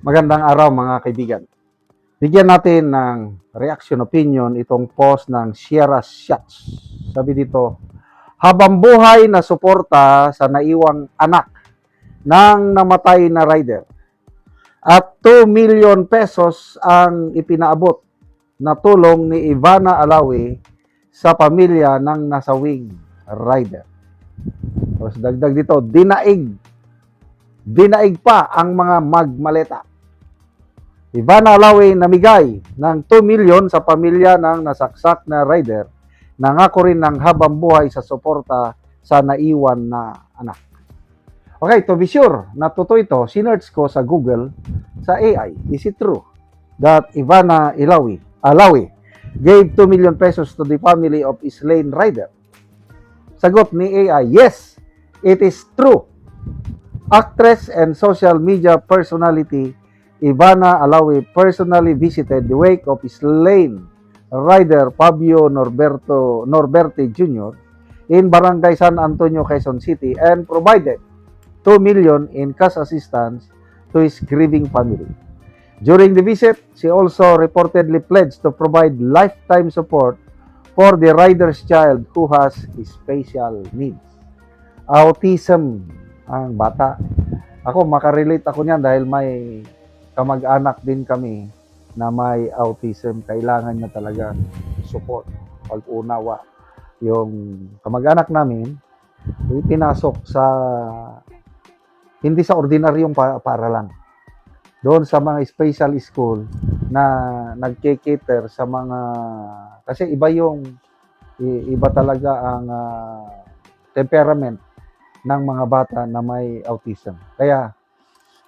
Magandang araw mga kaibigan. Bigyan natin ng reaction opinion itong post ng Sierra Shots. Sabi dito, habang buhay na suporta sa naiwang anak ng namatay na rider at 2 million pesos ang ipinaabot na tulong ni Ivana Alawi sa pamilya ng nasawing rider. Tapos dagdag dito, dinaig pa ang mga magmaleta. Ivana Alawi namigay ng 2 million sa pamilya ng nasaksak na rider. Nangako rin ng habang buhay sa suporta sa naiwan na anak. Okay, to be sure na totoo ito, sinearch ko sa Google, sa AI, is it true that Ivana Alawi gave 2 million pesos to the family of slain rider? Sagot ni AI, yes, it is true. Actress and social media personality Ivana Alawi personally visited the wake of slain rider Fabio Norberti Jr. in Barangay San Antonio, Quezon City and provided 2 million in cash assistance to his grieving family. During the visit, she also reportedly pledged to provide lifetime support for the rider's child who has special needs. Autism ang bata. Ako, makarelate ako niyan dahil may kamag-anak din kami na may autism. Kailangan niya talaga support, pag-unawa. Yung kamag-anak namin, pinasok sa, hindi sa ordinaryong paaralan. Doon sa mga special school na nagke-cater sa mga, kasi iba talaga ang temperament ng mga bata na may autism. Kaya,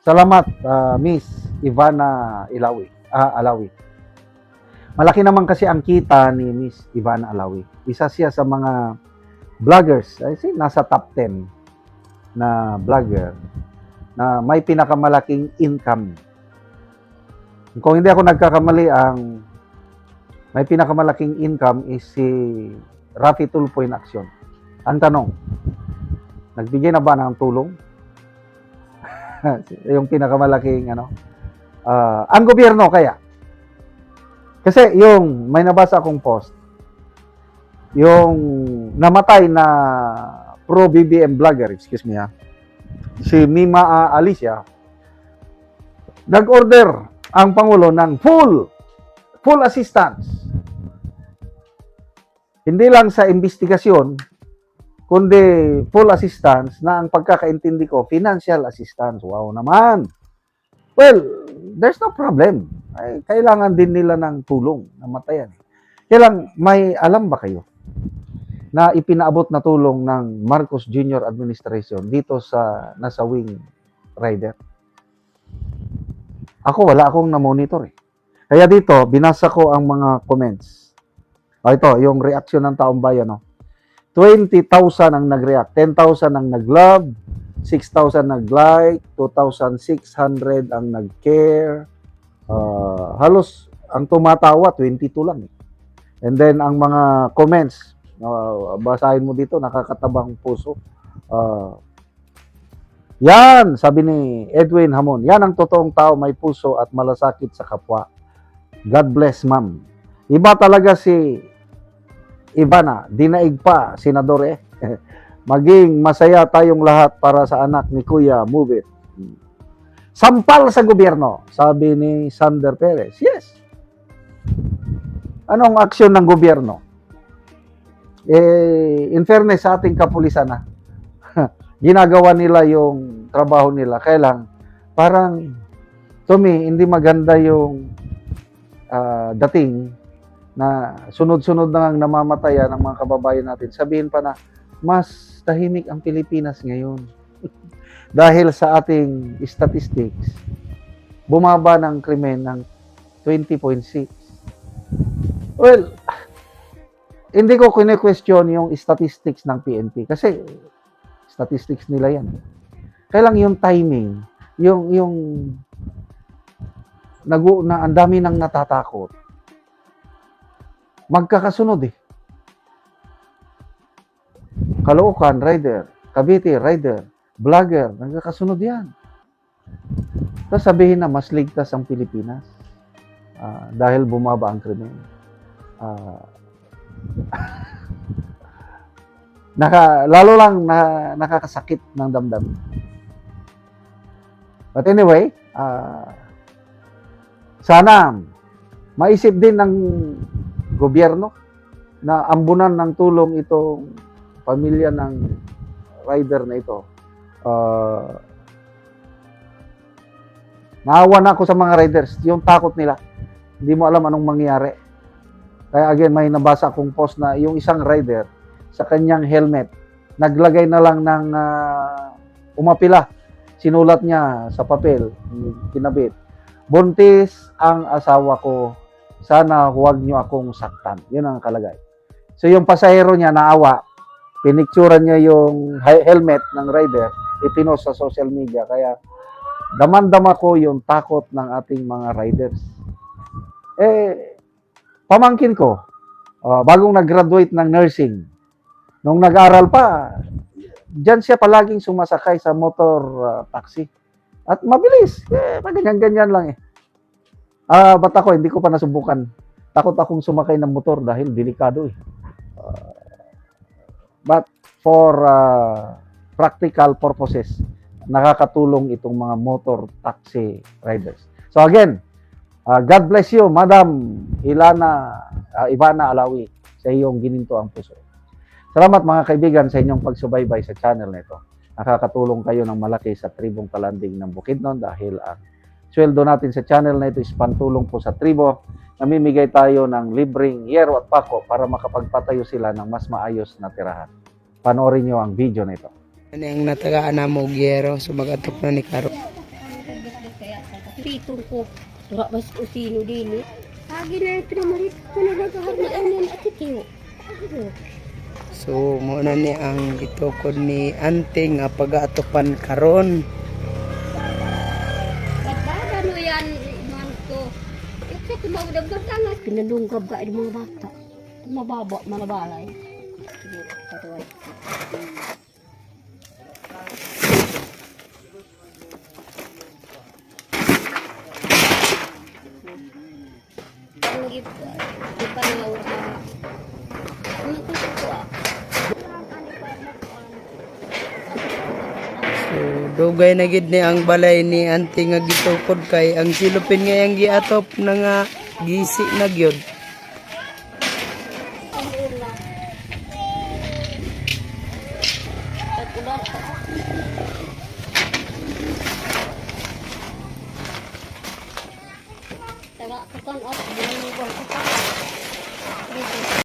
salamat Miss Ivana Alawi. Malaki naman kasi ang kita ni Miss Ivana Alawi. Isa siya sa mga vloggers, nasa top 10 na vlogger na may pinakamalaking income. Kung hindi ako nagkakamali, ang may pinakamalaking income is si Rafi Tulfo in Action. Ang tanong, nagbigay na ba ng tulong? Yung pinakamalaking ang gobyerno kaya. Kasi yung may nabasa akong post, yung namatay na pro BBM vlogger, si Mima Alicia, nag-order ang Pangulo ng full assistance. Hindi lang sa investigasyon, kundi full assistance na ang pagkakaintindi ko, financial assistance. Wow naman. Well, there's no problem. Ay, kailangan din nila ng tulong, namatayan. Kailang may alam ba kayo na ipinaabot na tulong ng Marcos Jr. administration dito sa nasawing rider? Ako, wala akong na-monitor eh. Kaya dito, binasa ko ang mga comments. Ito, yung reaction ng taong bayan. 20,000 ang nag-react, 10,000 ang nag-love, 6,000 nag-like, 2,600 ang nag-care. Halos ang tumatawa, 22 lang. And then ang mga comments, basahin mo dito, nakakatabang puso. Yan, sabi ni Edwin Hamon, yan ang totoong tao, may puso at malasakit sa kapwa. God bless, ma'am. Iba talaga si Ivana, dinaig pa, senador eh. Maging masaya tayong lahat para sa anak ni Kuya, move it. Sampal sa gobyerno, sabi ni Sander Perez. Yes. Anong aksyon ng gobyerno? In fairness sa ating kapulisan, ginagawa nila yung trabaho nila. Kaya lang, parang, to me, hindi maganda yung dating na sunod-sunod na ngang namamataya ng mga kababayan natin. Sabihin pa na, mas tahimik ang Pilipinas ngayon. Dahil sa ating statistics, bumaba ng krimen ng 20.6. Well, hindi ko kine-question yung statistics ng PNP kasi statistics nila yan. Kaya lang yung timing, yung ang dami nang natatakot. Magkakasunod eh. Caloocan, rider. Cavite, rider. Vlogger. Nagkakasunod yan. Tapos sabihin na mas ligtas ang Pilipinas dahil bumaba ang krimen. Lalo lang nakakasakit ng damdamin. But anyway, sana maisip din ng gobyerno na ambunan ng tulong itong pamilya ng rider na ito. Naawa na ako sa mga riders, yung takot nila. Hindi mo alam anong mangyayari. Kaya again, may nabasa akong post na yung isang rider sa kanyang helmet, naglagay na lang ng umapila. Sinulat niya sa papel, kinabit. Buntis ang asawa ko, sana huwag niyo akong saktan. Yun ang nakalagay. So yung pasahero niya naawa, pinicturan niya yung helmet ng rider, ipinost sa social media. Kaya damandama ko yung takot ng ating mga riders. Pamangkin ko, bagong nag-graduate ng nursing, nung nag-aral pa, diyan siya palaging sumasakay sa motor taxi. At mabilis. Ganyan-ganyan lang eh. Ba't ako, hindi ko pa nasubukan. Takot akong sumakay ng motor dahil delikado eh. But for practical purposes, nakakatulong itong mga motor taxi riders. So again, God bless you, Madam Ivana Alawi, sa iyong gininto ang puso. Salamat mga kaibigan sa inyong pagsubaybay sa channel na ito. Nakakatulong kayo ng malaki sa tribong Kalanding ng Bukidnon dahil ang sweldo natin sa channel na ito is pantulong po sa tribo. Namimigay tayo ng libreng yero at pako para makapagpatayo sila ng mas maayos na tirahan. Panoorin nyo ang video na ito. Ano yung natagaan na mo, Giero, sumagatok na ni Karo. Pitong ko, tura mas usino din eh. Agi na yung pinamarit ko na nagkaharmaan at itiyo. So, muna ni ang gitukod ni Anting nga pag-aatopan karon. Kapag ano yan, man ko. Ito ko maudagdag tangas. Pinalunggab ka yung mga bata. Mababa, manabalay. Sige, patuway. Ang ipanaw sa... Ano ko ito So, dugay na gid ni ang balay ni Anting nga gitukod kay ang silupin nga yang giatop na nga gisi na gyud. Taga, kakan at, buwan mo ba?